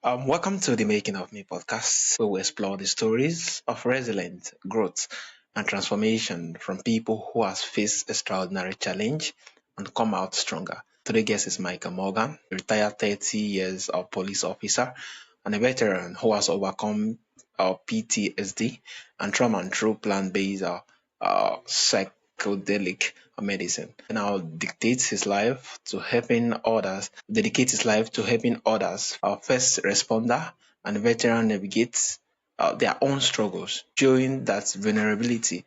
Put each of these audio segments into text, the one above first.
Welcome to the Making of Me podcast, where we explore the stories of resilience, growth, and transformation from people who have faced extraordinary challenge and come out stronger. Today's guest is Michael Morgan, a retired 30 years of police officer and a veteran who has overcome PTSD and trauma through plant-based psychedelic medicine. Now dedicate his life to helping others, first responder and veteran navigate their own struggles, showing that vulnerability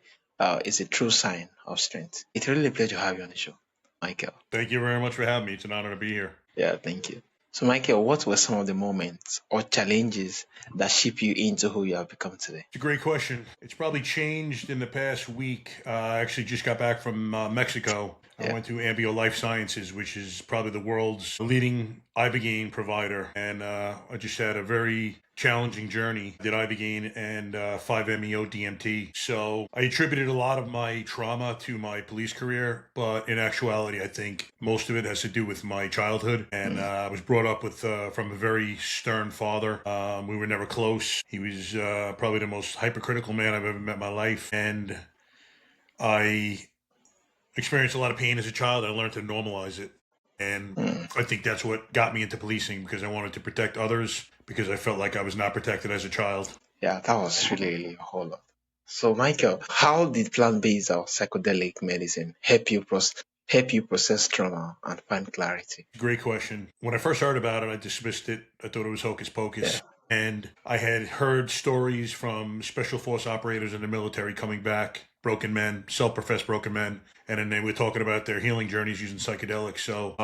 is a true sign of strength. It's really a pleasure to have you on the show, Michael. Thank you very much for having me. It's an honor to be here. Yeah, thank you. So, Michael, what were some of the moments or challenges that shape you into who you have become today? It's a great question. It's probably changed in the past week. I actually just got back from Mexico. I Yeah. went to Ambio Life Sciences, which is probably the world's leading ibogaine provider, and I just had a very challenging journey. Did ibogaine and 5-MeO DMT. So I attributed a lot of my trauma to my police career, but in actuality, I think most of it has to do with my childhood. And I was brought up with from a very stern father. We were never close. He was probably the most hypercritical man I've ever met in my life, and I experienced a lot of pain as a child. I learned to normalize it. And Mm. I think that's what got me into policing, because I wanted to protect others, because I felt like I was not protected as a child. Yeah, that was really a whole lot. So, Michael, how did plant-based or psychedelic medicine help you process trauma and find clarity? Great question. When I first heard about it, I dismissed it. I thought it was hocus Yeah. pocus. And I had heard stories from special force operators in the military coming back, broken men, self-professed broken men, and then they were talking about their healing journeys using psychedelics. So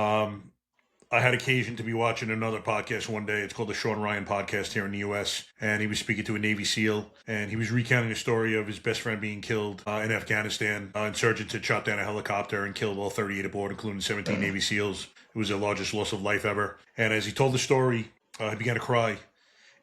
I had occasion to be watching another podcast one day. It's called the Sean Ryan podcast here in the U.S. And he was speaking to a Navy SEAL, and he was recounting a story of his best friend being killed in Afghanistan. Insurgents had shot down a helicopter and killed all 38 aboard, including 17 Navy SEAls. It was the largest loss of life ever. And as he told the story, I began to cry.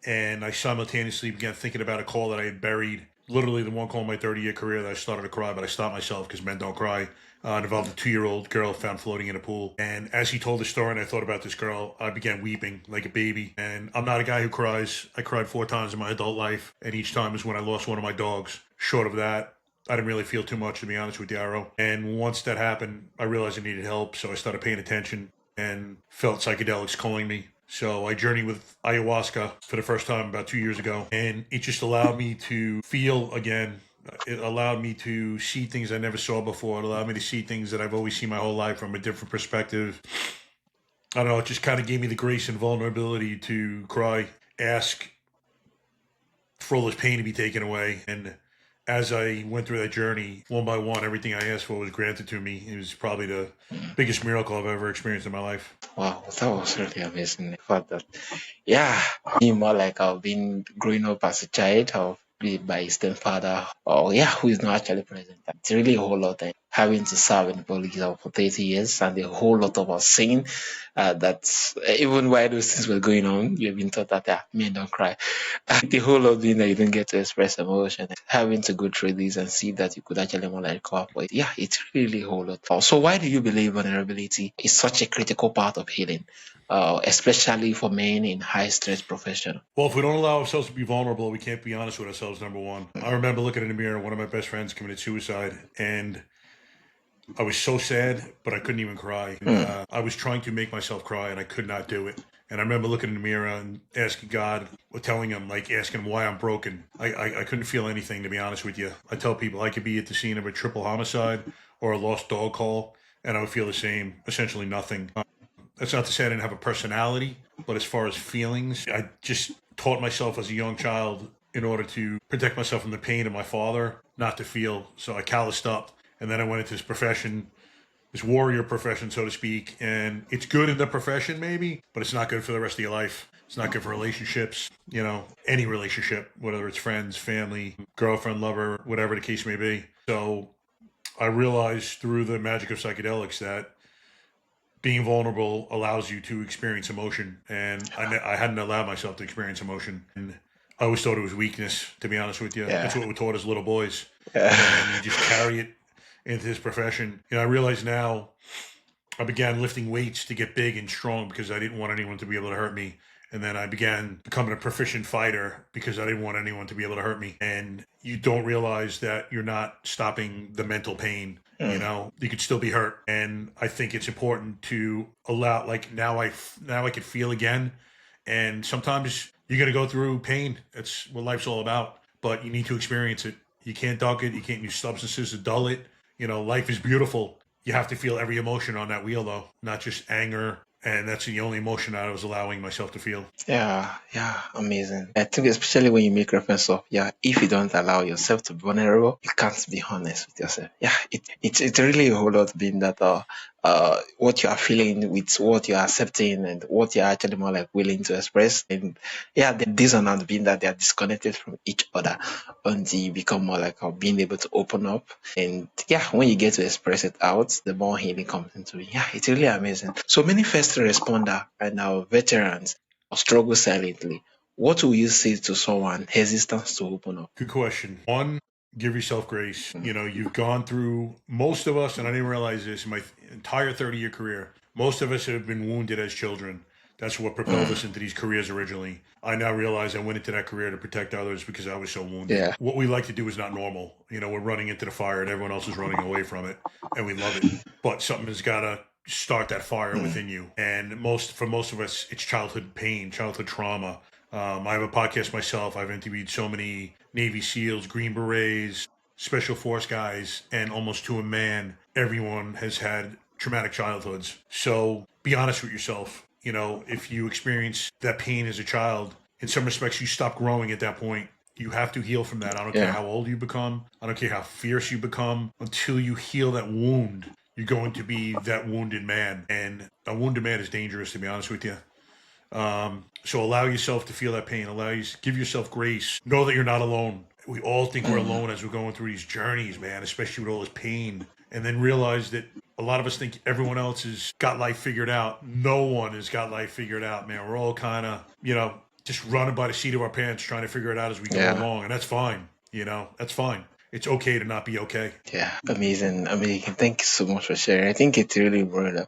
And I simultaneously began thinking about a call that I had buried. Literally the one call in my 30-year career that I started to cry, but I stopped myself because men don't cry. It involved a 2-year-old girl found floating in a pool. And as he told the story and I thought about this girl, I began weeping like a baby. And I'm not a guy who cries. I cried 4 times in my adult life. And each time is when I lost one of my dogs. Short of that, I didn't really feel too much, to be honest with you, Arrow. And once that happened, I realized I needed help. So I started paying attention and felt psychedelics calling me. So I journeyed with ayahuasca for the first time about 2 years ago, and it just allowed me to feel again. It allowed me to see things I never saw before. It allowed me to see things that I've always seen my whole life from a different perspective. I don't know, it just kind of gave me the grace and vulnerability to cry, ask for all this pain to be taken away. And as I went through that journey, one by one, everything I asked for was granted to me. It was probably the biggest miracle I've ever experienced in my life. Wow, that was really amazing. The fact that, yeah, me more like I've been growing up as a child of be by his stepfather, or yeah, who is not actually present. It's really a whole lot. Having to serve in the police for 30 years and a whole lot of us saying that even while those things were going on, you've been taught that men don't cry. The whole lot being that you don't get to express emotion, having to go through this and see that you could actually more like cope with. Yeah, it's really a whole lot. So why do you believe vulnerability is such a critical part of healing, especially for men in high stress profession? Well, if we don't allow ourselves to be vulnerable, we can't be honest with ourselves, number one. I remember looking in the mirror, one of my best friends committed suicide, and I was so sad, but I couldn't even cry. I was trying to make myself cry, and I could not do it. And I remember looking in the mirror and asking God, or telling him, like, asking him why I'm broken. I couldn't feel anything, to be honest with you. I tell people I could be at the scene of a triple homicide or a lost dog call, and I would feel the same, essentially nothing. That's not to say I didn't have a personality, but as far as feelings, I just taught myself as a young child, in order to protect myself from the pain of my father, not to feel. So I calloused up. And then I went into this profession, this warrior profession, so to speak. And it's good in the profession, maybe, but it's not good for the rest of your life. It's not good for relationships, any relationship, whether it's friends, family, girlfriend, lover, whatever the case may be. So I realized through the magic of psychedelics that being vulnerable allows you to experience emotion. And I hadn't allowed myself to experience emotion. And I always thought it was weakness, to be honest with you. Yeah. That's what we're taught as little boys. Yeah. And you just carry it into this profession. I realize now I began lifting weights to get big and strong because I didn't want anyone to be able to hurt me. And then I began becoming a proficient fighter because I didn't want anyone to be able to hurt me. And you don't realize that you're not stopping the mental pain. You Mm. know, you could still be hurt. And I think it's important to allow, like, now I could feel again. And sometimes you're going to go through pain. That's what life's all about. But you need to experience it. You can't dunk it. You can't use substances to dull it. You know, life is beautiful. You have to feel every emotion on that wheel, though, not just anger. And that's the only emotion I was allowing myself to feel. Yeah, yeah, amazing. I think especially when you make reference of, yeah, if you don't allow yourself to be vulnerable, you can't be honest with yourself. Yeah, it's really a whole lot being that what you are feeling with what you are accepting and what you're actually more like willing to express. And yeah, the dissonance being that they are disconnected from each other until you become more like being able to open up. And yeah, when you get to express it out, the more healing comes into it. Yeah, it's really amazing. So many first responder and our veterans struggle silently. What will you say to someone hesitant to open up? Good question. One, give yourself grace. Mm. You know, you've gone through, most of us, and I didn't realize this in my entire 30-year career, most of us have been wounded as children. That's what propelled Mm. us into these careers originally. I now realize I went into that career to protect others because I was so wounded. Yeah. What we like to do is not normal. You know, we're running into the fire and everyone else is running away from it, and we love it. But something has got to start that fire Mm. within you. And for most of us, it's childhood pain, childhood trauma. I have a podcast myself. I've interviewed so many Navy SEALs, Green Berets, Special Force guys, and almost to a man, everyone has had traumatic childhoods. So be honest with yourself. You know, if you experience that pain as a child, in some respects, you stop growing at that point. You have to heal from that. I don't care Yeah. how old you become. I don't care how fierce you become. Until you heal that wound, you're going to be that wounded man. And a wounded man is dangerous, to be honest with you. So allow yourself to feel that pain. Give yourself grace. Know that you're not alone. We all think we're Mm. alone as we're going through these journeys, man, especially with all this pain. And then realize that a lot of us think everyone else has got life figured out. No one has got life figured out, man. We're all kind of, you know, just running by the seat of our pants, trying to figure it out as we go Yeah. along. And that's fine. You know, that's fine. It's okay to not be okay. Yeah. Amazing. Amazing. Thank you so much for sharing. I think it's really brother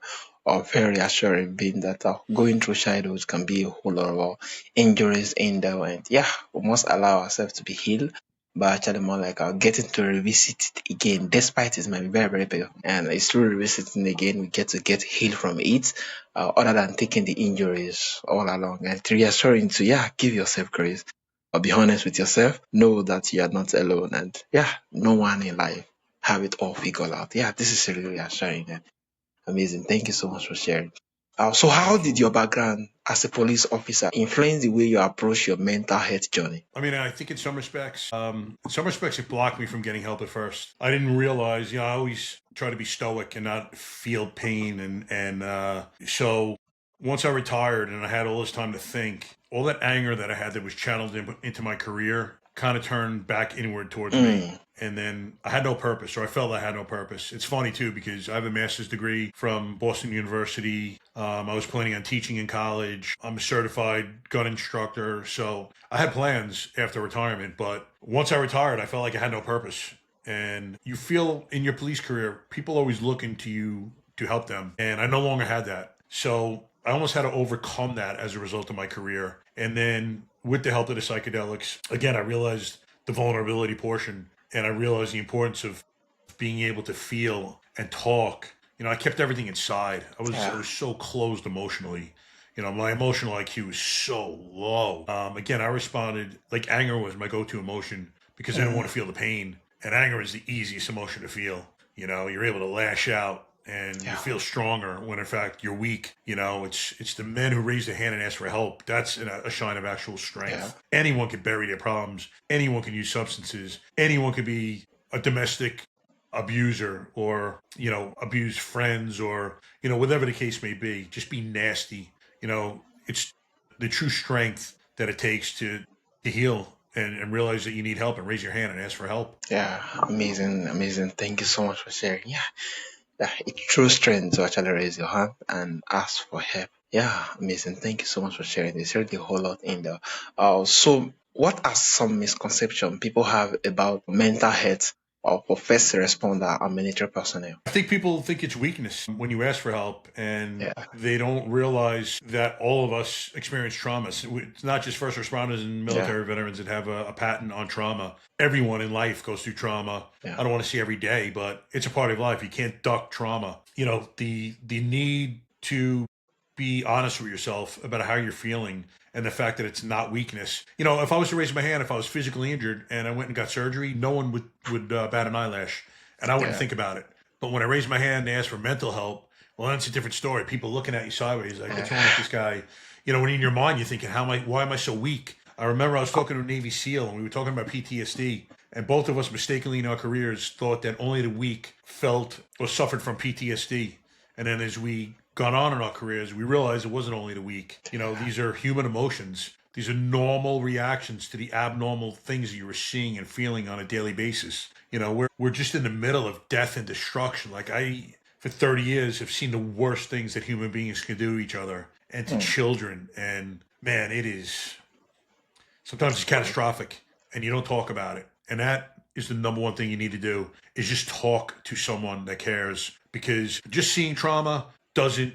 very reassuring being that going through childhood can be a whole lot of injuries in there. And yeah, we must allow ourselves to be healed. But actually, more like getting to revisit it again, despite it might be very, very big. And it's through revisiting again, we get to get healed from it, other than taking the injuries all along. And it's reassuring to, yeah, give yourself grace. Or be honest with yourself. Know that you are not alone. And yeah, no one in life have it all figured out. Yeah, this is really reassuring and amazing. Thank you so much for sharing. So, how Thank you. did your background as a police officer influence the way you approach your mental health journey? I mean, I think in some respects, it blocked me from getting help at first. I didn't realize, you know, I always try to be stoic and not feel pain, and so once I retired and I had all this time to think, all that anger that I had that was channeled into my career kind of turned back inward towards me. Mm. And then I had no purpose, or I felt I had no purpose. It's funny too because I have a master's degree from Boston University. I was planning on teaching in college. I'm a certified gun instructor, so I had plans after retirement. But once I retired, I felt like I had no purpose. And you feel in your police career, people always looking to you to help them, and I no longer had that. So I almost had to overcome that as a result of my career. And then with the help of the psychedelics, again, I realized the vulnerability portion and I realized the importance of being able to feel and talk. You know, I kept everything inside. I Yeah. was so closed emotionally. You know, my emotional IQ was so low. Again, I responded like anger was my go-to emotion because I didn't want Mm. to feel the pain. And anger is the easiest emotion to feel. You know, you're able to lash out and you Yeah. feel stronger when in fact you're weak. You know, it's the men who raise their hand and ask for help. That's a sign of actual Yeah. strength. Anyone can bury their problems. Anyone can use substances. Anyone can be a domestic abuser or, you know, abuse friends or, you know, whatever the case may be. Just be nasty. You know, it's the true strength that it takes to heal and realize that you need help and raise your hand and ask for help. Yeah. Amazing. Amazing. Thank you so much for sharing. Yeah. Yeah. It's true strength to actually raise your hand and ask for help. Yeah. Amazing. Thank you so much for sharing. There's really a whole lot in there. So, what are some misconceptions people have about mental health or for first responder and military personnel? I think people think it's weakness when you ask for help, and Yeah, they don't realize that all of us experience trauma. So it's not just first responders and yeah, military veterans that have a patent on trauma. Everyone in life goes through trauma. yeah, I don't want to say every day, but it's a part of life. You can't duck trauma. You know, the need to be honest with yourself about how you're feeling and the fact that it's not weakness. You know, if I was to raise my hand, if I was physically injured and I went and got surgery, no one would bat an eyelash, and I wouldn't yeah, think about it. But when I raise my hand and ask for mental help, well, that's a different story. People looking at you sideways, like, what's wrong with this guy? You know, when in your mind you're thinking, why am I so weak? I remember I was talking to a Navy SEAL and we were talking about PTSD, and both of us mistakenly in our careers thought that only the weak felt or suffered from PTSD. And then as we gone on in our careers, we realized it wasn't only the weak. You know, these are human emotions. These are normal reactions to the abnormal things that you were seeing and feeling on a daily basis. You know, we're just in the middle of death and destruction. Like for 30 years, have seen the worst things that human beings can do to each other and to mm, children. And man, it is sometimes it's catastrophic, and you don't talk about it. And that is the number one thing you need to do is just talk to someone that cares, because just seeing trauma doesn't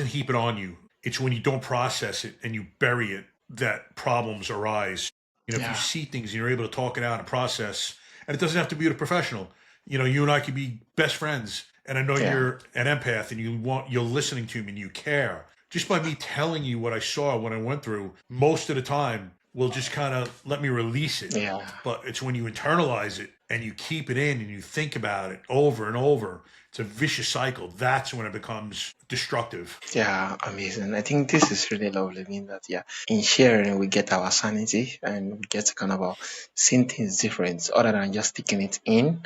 heap it on you. It's when you don't process it and you bury it that problems arise. You know, if you yeah, see things and you're able to talk it out and process, and it doesn't have to be with a professional. You know, you and I could be best friends, and I know yeah, you're an empath and you're listening to me and you care. Just by me telling you what I saw, what I went through, most of the time will just kind of let me release it. yeah. But it's when you internalize it and you keep it in and you think about it over and over, it's a vicious cycle. That's when it becomes destructive. Yeah, amazing. I think this is really lovely. I mean that, yeah, in sharing, we get our sanity and we get to kind of seeing things different other than just taking it in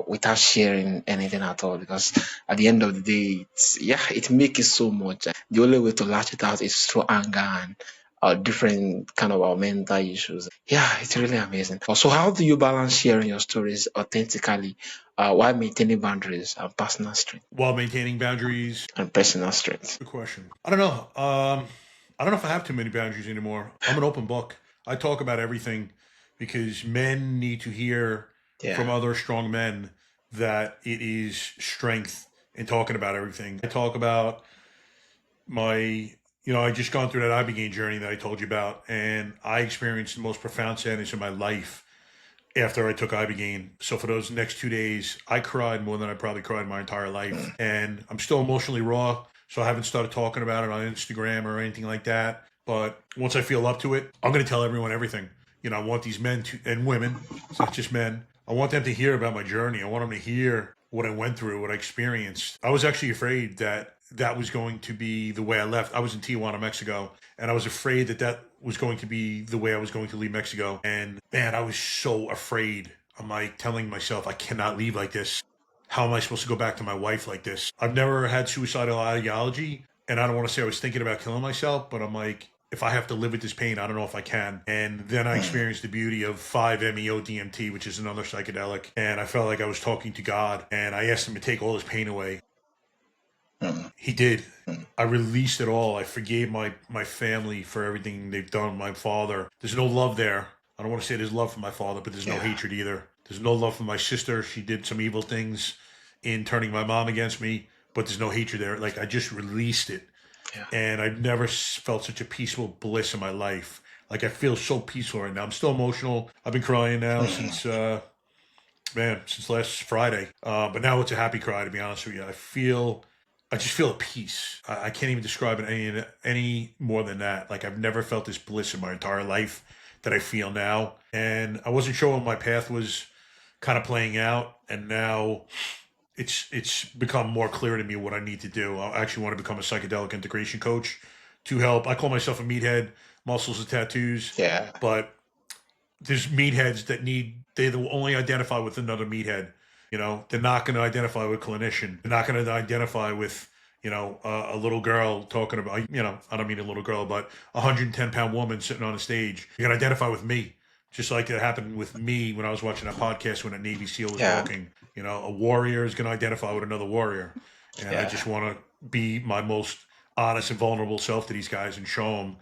without sharing anything at all. Because at the end of the day, it makes it so much. The only way to latch it out is through anger and different kind of our mental issues. Yeah, it's really amazing. So, how do you balance sharing your stories authentically while maintaining boundaries and personal strength? While maintaining boundaries. And personal strength. Good question. I don't know. I don't know if I have too many boundaries anymore. I'm an open book. I talk about everything because men need to hear from Yeah. other strong men that it is strength in talking about everything. I talk about I just gone through that ibogaine journey that I told you about, and I experienced the most profound sadness in my life after I took ibogaine. So for those next 2 days, I cried more than I probably cried my entire life, and I'm still emotionally raw. So I haven't started talking about it on Instagram or anything like that. But once I feel up to it, I'm going to tell everyone everything. You know, I want these men to, and women, it's not just men. I want them to hear about my journey. I want them to hear what I went through, what I experienced. I was actually afraid that that was going to be the way I left. I was in Tijuana, Mexico, and I was afraid that that was going to be the way I was going to leave Mexico. And man, I was so afraid. I'm like telling myself, I cannot leave like this. How am I supposed to go back to my wife like this? I've never had suicidal ideology, and I don't want to say I was thinking about killing myself, but I'm like, if I have to live with this pain, I don't know if I can. And then I Mm, experienced the beauty of 5-MeO DMT, which is another psychedelic. And I felt like I was talking to God, and I asked him to take all this pain away. mm, He did. mm. I released it all. I forgave my family for everything they've done. My father. There's no love there. I don't want to say there's love for my father, but there's no Yeah. hatred either. There's no love for my sister. She did some evil things in turning my mom against me, but there's no hatred there. Like I just released it, Yeah. and I've never felt such a peaceful bliss in my life. Like I feel so peaceful right now. I'm still emotional. I've been crying now Mm, since last Friday. But now it's a happy cry, to be honest with you. I just feel at peace. I can't even describe it any more than that. Like I've never felt this bliss in my entire life that I feel now. And I wasn't sure what my path was kind of playing out. And now it's become more clear to me what I need to do. I actually want to become a psychedelic integration coach to help. I call myself a meathead, muscles and tattoos, yeah. but there's meatheads that they will only identify with another meathead. You know, they're not going to identify with a clinician. They're not going to identify with, a little girl talking about, I don't mean a little girl, but a 110-pound woman sitting on a stage. You're going to identify with me. Just like it happened with me when I was watching a podcast when a Navy SEAL was Yeah. talking. You know, a warrior is going to identify with another warrior. And I Yeah. just want to be my most honest and vulnerable self to these guys and show them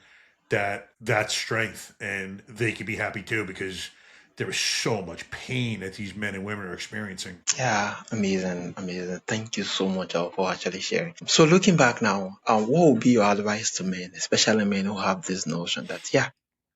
that that's strength and they can be happy too, because there is so much pain that these men and women are experiencing. Yeah, amazing, amazing. Thank you so much for actually sharing. So looking back now, what would be your advice to men, especially men who have this notion that, yeah,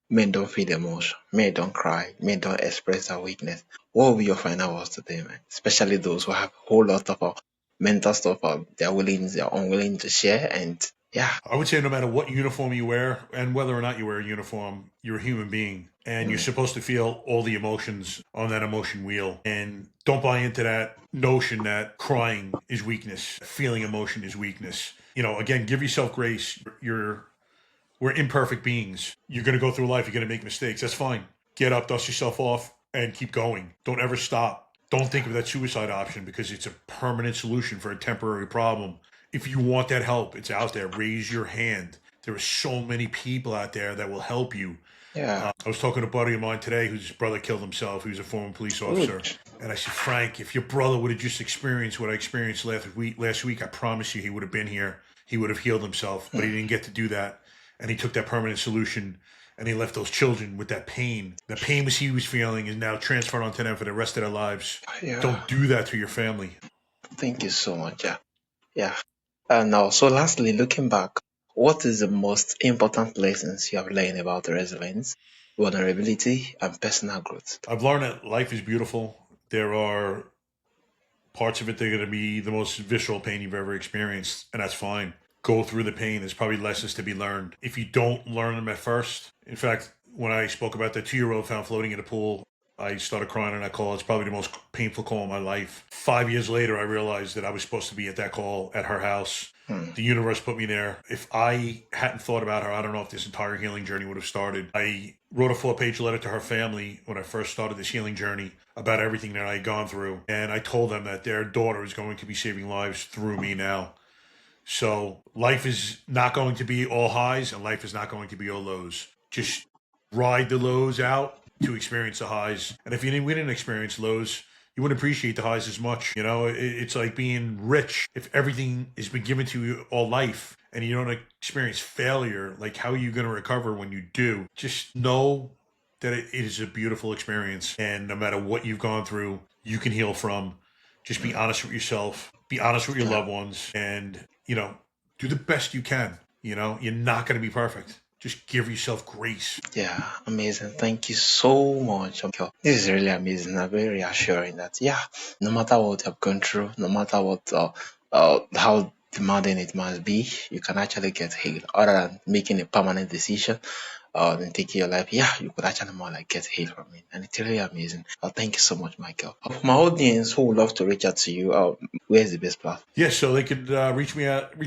men don't feel emotion, men don't cry, men don't express their weakness? What will be your final words to them, man? Especially those who have a whole lot of mental stuff they're unwilling to share, and yeah. I would say no matter what uniform you wear and whether or not you wear a uniform, you're a human being and you're Mm, supposed to feel all the emotions on that emotion wheel. And don't buy into that notion that crying is weakness, feeling emotion is weakness. You know, again, give yourself grace. We're imperfect beings. You're going to go through life, you're going to make mistakes. That's fine. Get up, dust yourself off, and keep going. Don't ever stop. Don't think of that suicide option because it's a permanent solution for a temporary problem. If you want that help, it's out there. Raise your hand. There are so many people out there that will help you. yeah. I was talking to a buddy of mine today whose brother killed himself. He was a former police officer. Good. And I said, Frank, if your brother would have just experienced what I experienced last week, I promise you he would have been here. He would have healed himself, but he didn't get to do that. And he took that permanent solution and he left those children with that pain. The pain he was feeling is now transferred onto them for the rest of their lives. Yeah. Don't do that to your family. Thank you so much. Yeah. Yeah. And now, so lastly, looking back, what is the most important lessons you have learned about resilience, vulnerability, and personal growth? I've learned that life is beautiful. There are parts of it that are going to be the most visceral pain you've ever experienced, and that's fine. Go through the pain. There's probably lessons to be learned. If you don't learn them at first, in fact, when I spoke about the 2-year-old found floating in a pool, I started crying on that call. It's probably the most painful call in my life. 5 years later, I realized that I was supposed to be at that call at her house. Hmm. The universe put me there. If I hadn't thought about her, I don't know if this entire healing journey would have started. I wrote a 4-page letter to her family when I first started this healing journey about everything that I had gone through. And I told them that their daughter is going to be saving lives through me now. So life is not going to be all highs and life is not going to be all lows. Just ride the lows out to experience the highs. And if we didn't experience lows, you wouldn't appreciate the highs as much. You know, it's like being rich. If everything has been given to you all life and you don't experience failure, like how are you going to recover when you do? Just know that it is a beautiful experience. And no matter what you've gone through, you can heal from. Just be honest with yourself, be honest with your Yeah. loved ones, and, you know, do the best you can. You know, you're not going to be perfect. Just give yourself grace. Yeah, amazing. Thank you so much. This is really amazing and very reassuring that, yeah, no matter what you've gone through, no matter what, how demanding it must be, you can actually get healed. Other than making a permanent decision, then taking your life, yeah, you could actually more like get healed from it. And it's really amazing. Thank you so much, Michael. For my audience who would love to reach out to you, where's the best platform? Yes, so they could reach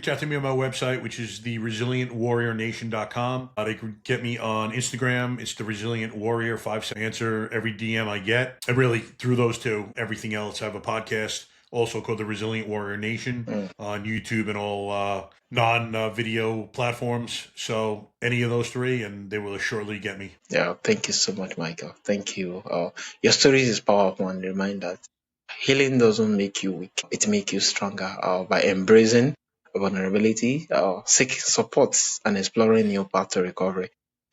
out to me on my website, which is theresilientwarriornation.com. They could get me on Instagram. It's the Resilient Warrior 5. Answer every DM I get. And really, through those two, everything else. I have a podcast also called the Resilient Warrior Nation on YouTube and all non-video platforms. So any of those three, and they will assuredly get me. Yeah, thank you so much, Michael. Thank you. Your story is powerful and remind that healing doesn't make you weak; it makes you stronger. By embracing vulnerability, seeking support, and exploring new path to recovery,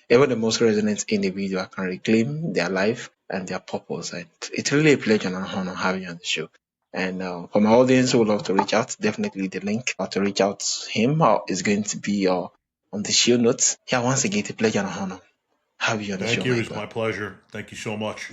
even the most resilient individual can reclaim their life and their purpose. And it's really a pleasure and an honor having you on the show. And for my audience who would love to reach out, definitely the link to reach out to him is going to be on the show notes. Yeah, once again, it's a pleasure and an honor have you on the Thank show, you. It's Michael. my pleasure. Thank you so much.